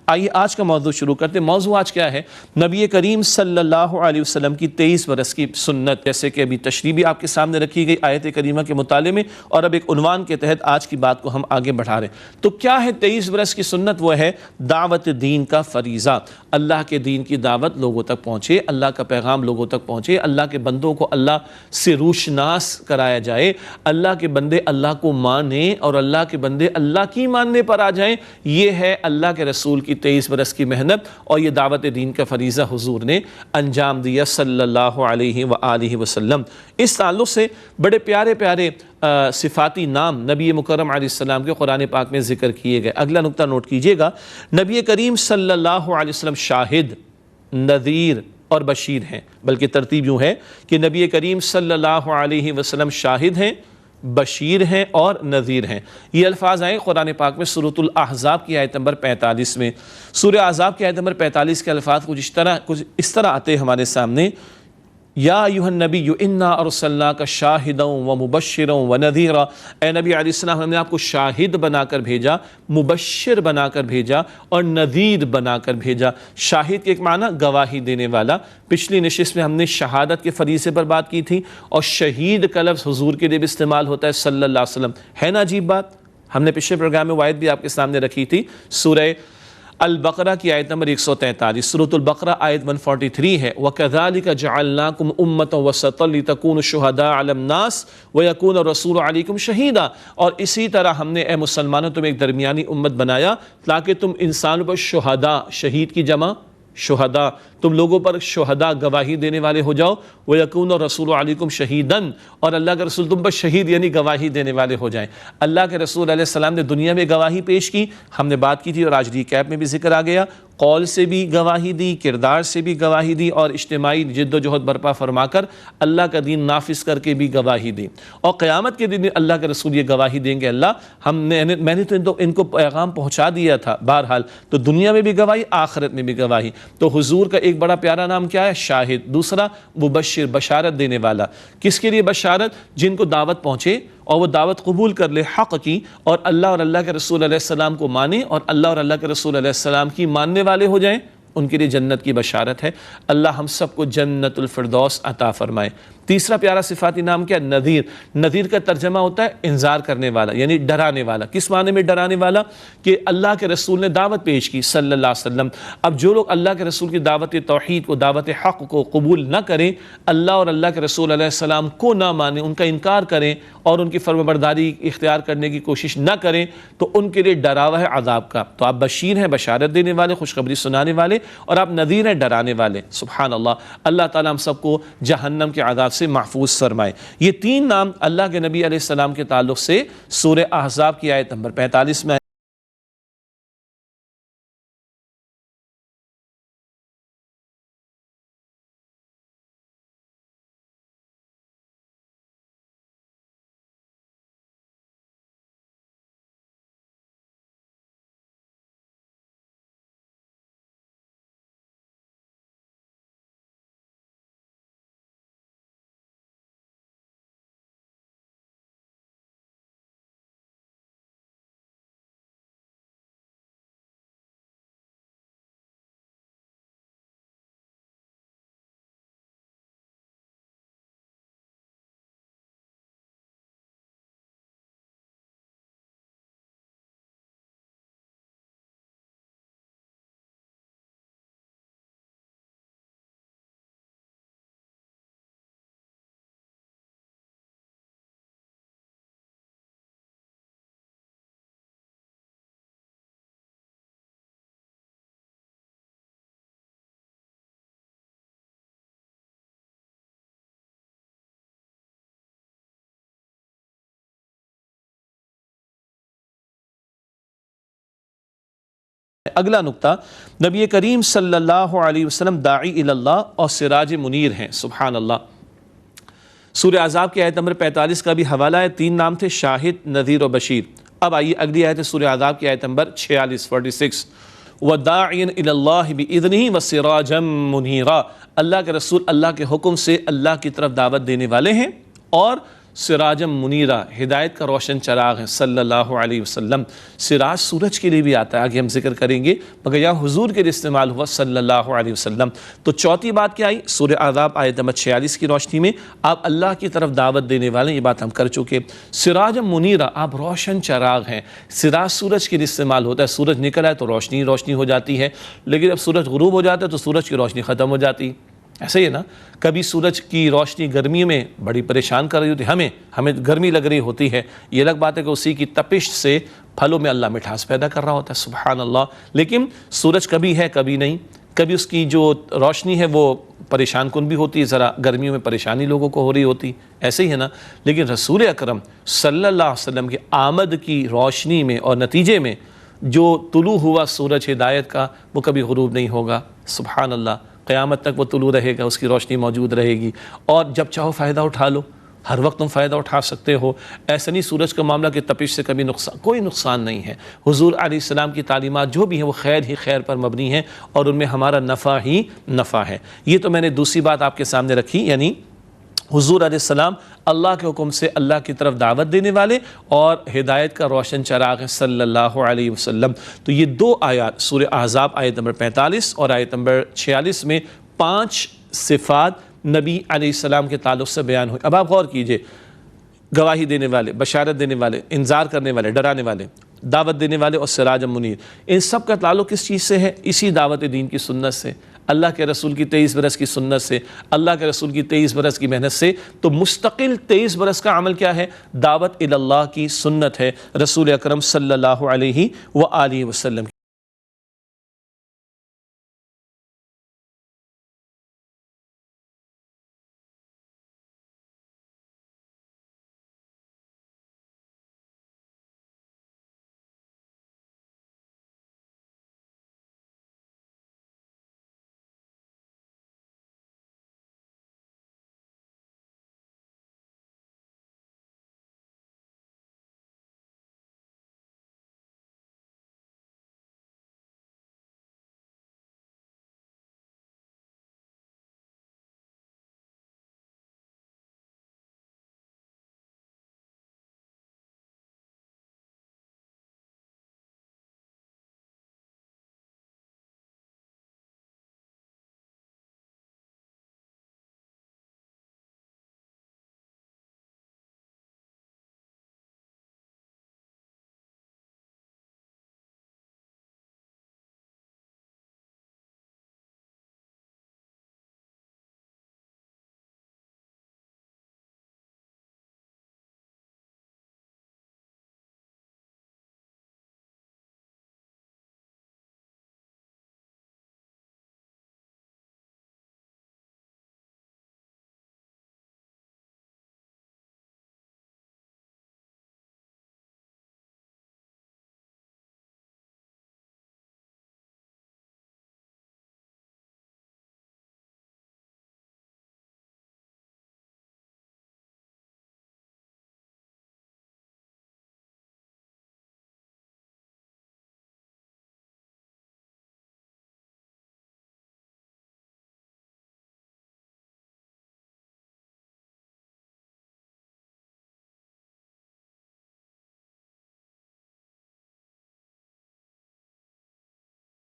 آئیے آج کا موضوع شروع کرتے ہیں۔ موضوع آج کیا ہے؟ نبی کریم صلی اللہ علیہ وسلم کی 23 برس کی سنت، جیسے کہ ابھی تشریح بھی آپ کے سامنے رکھی گئی آیت کریمہ کے مطالعے میں، اور اب ایک عنوان کے تحت آج کی بات کو ہم آگے بڑھا رہے ہیں۔ تو کیا ہے 23 برس کی سنت؟ وہ ہے دعوت دین کا فریضہ، اللہ کے دین کی دعوت لوگوں تک پہنچے، اللہ کا پیغام لوگوں تک پہنچے، اللہ کے بندوں کو اللہ سے روشناس کرایا جائے، اللہ کے بندے اللہ کو مانیں اور اللہ کے بندے اللہ کی ماننے پر آ جائیں۔ یہ ہے اللہ کے رسول کی 23 برس کی محنت، اور یہ دعوت دین کا فریضہ حضور نے انجام دیا صلی اللہ علیہ وآلہ وسلم۔ اس تعلق سے بڑے پیارے پیارے صفاتی نام نبی مکرم علیہ السلام کے قرآن پاک میں ذکر کیے گئے۔ اگلا نقطہ نوٹ کیجئے گا، نبی کریم صلی اللہ علیہ وسلم شاہد، نذیر اور بشیر ہیں، بلکہ ترتیب یوں ہے کہ نبی کریم صلی اللہ علیہ وسلم شاہد ہیں، بشیر ہیں اور نذیر ہیں۔ یہ الفاظ آئے قرآن پاک میں سورۃ الاحزاب کی آیت نمبر 45 میں۔ سورہ احزاب کی آیت نمبر 45 کے الفاظ کچھ اس طرح آتے ہیں ہمارے سامنے، یا ایھا النبی انا ارسلناک شاہدا ومبشرا ونذیرا، اے نبی علیہ السلام ہم نے آپ کو شاہد بنا کر بھیجا، مبشر بنا کر بھیجا اور نذیر بنا کر بھیجا۔ شاہد کے ایک معنی گواہی دینے والا، پچھلی نشست میں ہم نے شہادت کے فریضے پر بات کی تھی، اور شہید کا لفظ حضور کے لیے بھی استعمال ہوتا ہے صلی اللہ علیہ وسلم۔ ہے نا عجیب بات؟ ہم نے پچھلے پروگرام میں آیت بھی آپ کے سامنے رکھی تھی، سورہ البقرہ کی آیت نمبر 143، سورۃ البقرہ آیت 143 ہے، وَكَذَلِكَ جَعَلْنَاكُمْ أُمَّةً وَسَطًا لِتَكُونُوا شُهَدَاءَ عَلَى النَّاسِ وَيَكُونَ الرَّسُولُ عَلَيْكُمْ شَهِيدًا، اور اسی طرح ہم نے اے مسلمانوں تم ایک درمیانی امت بنایا تاکہ تم انسانوں پر شہداء، شہید کی جمع شہداء، تم لوگوں پر شہداء گواہی دینے والے ہو جاؤ، وَيَكُونَ الرَّسُولُ عَلَيْكُمْ شَهِيدًا، اور اللہ کے رسول تم پر شہید یعنی گواہی دینے والے ہو جائیں۔ اللہ کے رسول علیہ السلام نے دنیا میں گواہی پیش کی، ہم نے بات کی تھی اور آج ریکیپ میں بھی ذکر آ گیا، قول سے بھی گواہی دی، کردار سے بھی گواہی دی، اور اجتماعی جد و جہد برپا فرما کر اللہ کا دین نافذ کر کے بھی گواہی دی، اور قیامت کے دن اللہ کے رسول یہ گواہی دیں گے، اللہ میں نے تو ان کو پیغام پہنچا دیا تھا۔ بہرحال تو دنیا میں بھی گواہی، آخرت میں بھی گواہی۔ تو حضور کا ایک بڑا پیارا نام کیا ہے؟ شاہد۔ دوسرا مبشر، بشارت دینے والا۔ کس کے لیے بشارت؟ جن کو دعوت پہنچے اور وہ دعوت قبول کر لے حق کی، اور اللہ کے رسول علیہ السلام کو مانے، اور اللہ کے رسول علیہ السلام کی ماننے والے ہو جائیں، ان کے لیے جنت کی بشارت ہے۔ اللہ ہم سب کو جنت الفردوس عطا فرمائے۔ تیسرا پیارا صفاتی نام کیا؟ نذیر۔ نذیر کا ترجمہ ہوتا ہے انذار کرنے والا، یعنی ڈرانے والا۔ کس معنی میں ڈرانے والا؟ کہ اللہ کے رسول نے دعوت پیش کی صلی اللہ علیہ وسلم، اب جو لوگ اللہ کے رسول کی دعوت توحید کو، دعوت حق کو قبول نہ کریں، اللہ اور اللہ کے رسول علیہ السلام کو نہ مانیں، ان کا انکار کریں اور ان کی فرمانبرداری اختیار کرنے کی کوشش نہ کریں، تو ان کے لیے ڈراوا ہے عذاب کا۔ تو آپ بشیر ہیں، بشارت دینے والے، خوشخبری سنانے والے، اور آپ نذیر ہیں، ڈرانے والے۔ سبحان اللہ، اللہ تعالیٰ ہم سب کو جہنم کے عذاب سے محفوظ فرمائے۔ یہ تین نام اللہ کے نبی علیہ السلام کے تعلق سے سورہ احزاب کی آیت نمبر 45 میں اگلا نقطہ، نبی کریم صلی اللہ علیہ وسلم داعی الی اللہ اور سراج منیر ہیں۔ سبحان اللہ۔ سورہ احزاب کی آیت نمبر 45 کا بھی حوالہ ہے، تین نام تھے، شاہد، نذیر و بشیر۔ اب آئیے اگلی آیت ہے سورہ احزاب کی آیت نمبر 46 وَدَاعِيًا إِلَى اللَّهِ بِإِذْنِهِ وَسِرَاجًا مُنِيرًا، اللہ کے رسول اللہ کے حکم سے اللہ کی طرف دعوت دینے والے ہیں اور سراجم منیرہ، ہدایت کا روشن چراغ ہے صلی اللہ علیہ وسلم۔ سراج سورج کے لیے بھی آتا ہے، آگے ہم ذکر کریں گے، مگر یہاں حضور کے لیے استعمال ہوا صلی اللہ علیہ وسلم۔ تو چوتھی بات کیا آئی؟ سورہ احزاب آیت نمبر 46 کی روشنی میں آپ اللہ کی طرف دعوت دینے والے ہیں، یہ بات ہم کر چکے۔ سراجم منیرہ، آپ روشن چراغ ہیں۔ سراج سورج کے لیے استعمال ہوتا ہے، سورج نکل آئے تو روشنی روشنی ہو جاتی ہے، لیکن جب سورج غروب ہو جاتا ہے تو سورج کی روشنی ختم ہو جاتی ہے۔ ایسا ہی ہے نا، کبھی سورج کی روشنی گرمی میں بڑی پریشان کر رہی ہوتی ہے، ہمیں گرمی لگ رہی ہوتی ہے، یہ الگ بات ہے کہ اسی کی تپش سے پھلوں میں اللہ مٹھاس پیدا کر رہا ہوتا ہے، سبحان اللہ۔ لیکن سورج کبھی ہے کبھی نہیں، کبھی اس کی جو روشنی ہے وہ پریشان کن بھی ہوتی ہے، ذرا گرمیوں میں پریشانی لوگوں کو ہو رہی ہوتی، ایسے ہی ہے نا۔ لیکن رسول اکرم صلی اللہ علیہ وسلم کی آمد کی روشنی میں اور نتیجے میں جو طلوع ہوا سورج ہدایت کا، وہ کبھی غروب نہیں ہوگا، سبحان اللہ۔ قیامت تک وہ طلوع رہے گا، اس کی روشنی موجود رہے گی، اور جب چاہو فائدہ اٹھا لو، ہر وقت تم فائدہ اٹھا سکتے ہو۔ ایسا نہیں سورج کا معاملہ کہ تپش سے کبھی کوئی نقصان نہیں ہے۔ حضور علیہ السلام کی تعلیمات جو بھی ہیں وہ خیر ہی خیر پر مبنی ہیں، اور ان میں ہمارا نفع ہی نفع ہے۔ یہ تو میں نے دوسری بات آپ کے سامنے رکھی، یعنی حضور علیہ السلام اللہ کے حکم سے اللہ کی طرف دعوت دینے والے اور ہدایت کا روشن چراغ ہے صلی اللہ علیہ وسلم۔ تو یہ دو آیات سورہ احزاب آیت نمبر 45 اور آیت نمبر 46 میں 5 صفات نبی علیہ السلام کے تعلق سے بیان ہوئی۔ اب آپ غور کیجئے، گواہی دینے والے، بشارت دینے والے، انذار کرنے والے، ڈرانے والے، دعوت دینے والے اور سراج منیر، ان سب کا تعلق کس چیز سے ہے؟ اسی دعوت دین کی سنت سے، اللہ کے رسول کی 23 برس کی سنت سے، اللہ کے رسول کی 23 برس کی محنت سے۔ تو مستقل 23 برس کا عمل کیا ہے؟ دعوت اللہ کی سنت ہے رسول اکرم صلی اللہ علیہ وآلہ وسلم۔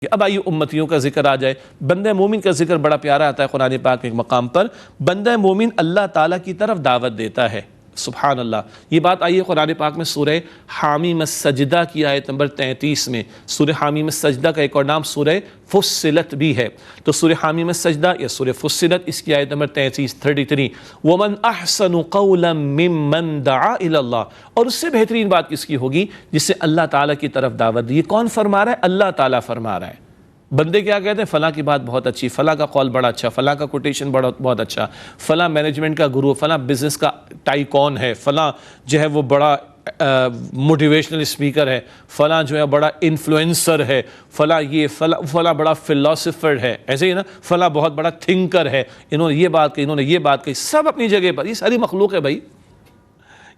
اب آئیے امتیوں کا ذکر آ جائے۔ بندہ مومن کا ذکر بڑا پیارا آتا ہے قرآن پاک میں ایک مقام پر، بندہ مومن اللہ تعالیٰ کی طرف دعوت دیتا ہے، سبحان اللہ۔ یہ بات آئی ہے قرآن پاک میں سورہ حامیم السجدہ کی آیت نمبر 33 میں۔ سورہ حامیم السجدہ کا ایک اور نام سورہ فصلت بھی ہے۔ تو سورہ حامیم السجدہ یا سورہ فصلت، اس کی آیت نمبر 33 وَمَنْ أَحْسَنُ قَوْلًا مِّمَّنْ دَعَا إِلَى اللَّهِ، اور اس سے بہترین بات کس کی ہوگی؟ جس سے اللہ تعالیٰ کی طرف دعوت دی۔ یہ کون فرما رہا ہے؟ اللہ تعالیٰ فرما رہا ہے۔ بندے کیا کہتے ہیں؟ فلاں کی بات بہت اچھی، فلاں کا قول بڑا اچھا، فلاں کا کوٹیشن بہت اچھا، فلاں مینجمنٹ کا گرو، فلاں بزنس کا ٹائکون ہے، فلاں جو ہے وہ بڑا موٹیویشنل اسپیکر ہے، فلاں جو ہے بڑا انفلوئنسر ہے، فلاں یہ فلاں بڑا فلاسفر ہے، ایسے ہی نا، فلاں بہت بڑا تھنکر ہے، انہوں نے یہ بات کہی، انہوں نے یہ بات کہی، سب اپنی جگہ پر، یہ ساری مخلوق ہے بھائی،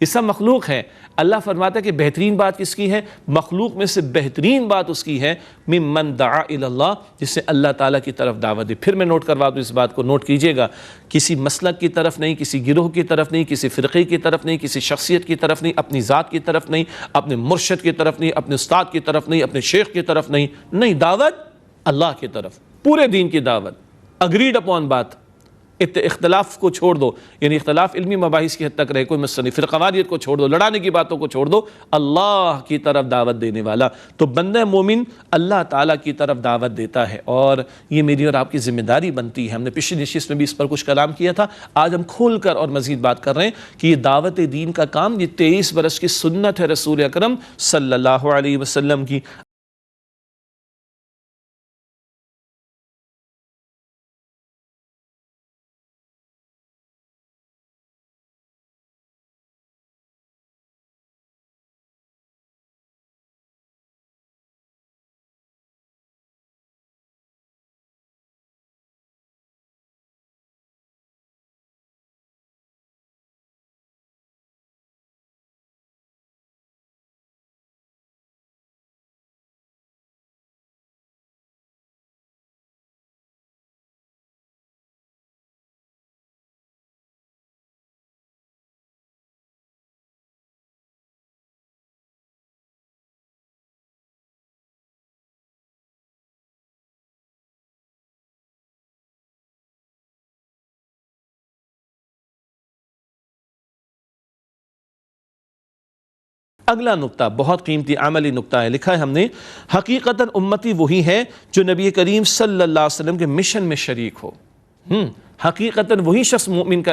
یہ سب مخلوق ہے. اللہ فرماتا ہے کہ بہترین بات کس کی ہے؟ مخلوق میں سے بہترین بات اس کی ہے ممن دعا الی اللہ، جس سے اللہ تعالیٰ کی طرف دعوت دے. پھر میں نوٹ کروا دوں، اس بات کو نوٹ کیجئے گا، کسی مسلک کی طرف نہیں، کسی گروہ کی طرف نہیں، کسی فرقے کی طرف نہیں، کسی شخصیت کی طرف نہیں، اپنی ذات کی طرف نہیں، اپنے مرشد کی طرف نہیں، اپنے استاد کی طرف نہیں، اپنے شیخ کی طرف نہیں، دعوت اللہ کی طرف، پورے دین کی دعوت، اگریڈ اپون بات. اختلاف کو چھوڑ دو، یعنی اختلاف علمی مباحث کی حد تک رہے، کوئی مسئلہ نہیں، فرقواریت کو چھوڑ دو، لڑانے کی باتوں کو چھوڑ دو، اللہ کی طرف دعوت دینے والا. تو بندہ مومن اللہ تعالیٰ کی طرف دعوت دیتا ہے، اور یہ میری اور آپ کی ذمہ داری بنتی ہے. ہم نے پچھلی نشست میں بھی اس پر کچھ کلام کیا تھا، آج ہم کھول کر اور مزید بات کر رہے ہیں کہ یہ دعوت دین کا کام، یہ 23 برس کی سنت ہے رسول اکرم صلی اللہ علیہ وسلم کی. اگلا نقطہ بہت قیمتی عملی نقطہ ہے، لکھا ہے ہم نے، حقیقتاً امتی وہی ہے جو نبی کریم صلی اللہ علیہ وسلم کے مشن میں شریک ہو. حقیقتاً وہی شخص مومن کا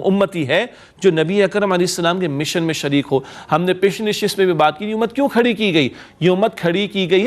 امتی ہے جو نبی اکرم علیہ السلام کے مشن میں شریک ہو. ہم نے پیش نشست میں بھی بات کی، یہ امت کیوں کھڑی کی گئی؟ یہ امت کھڑی کی گئی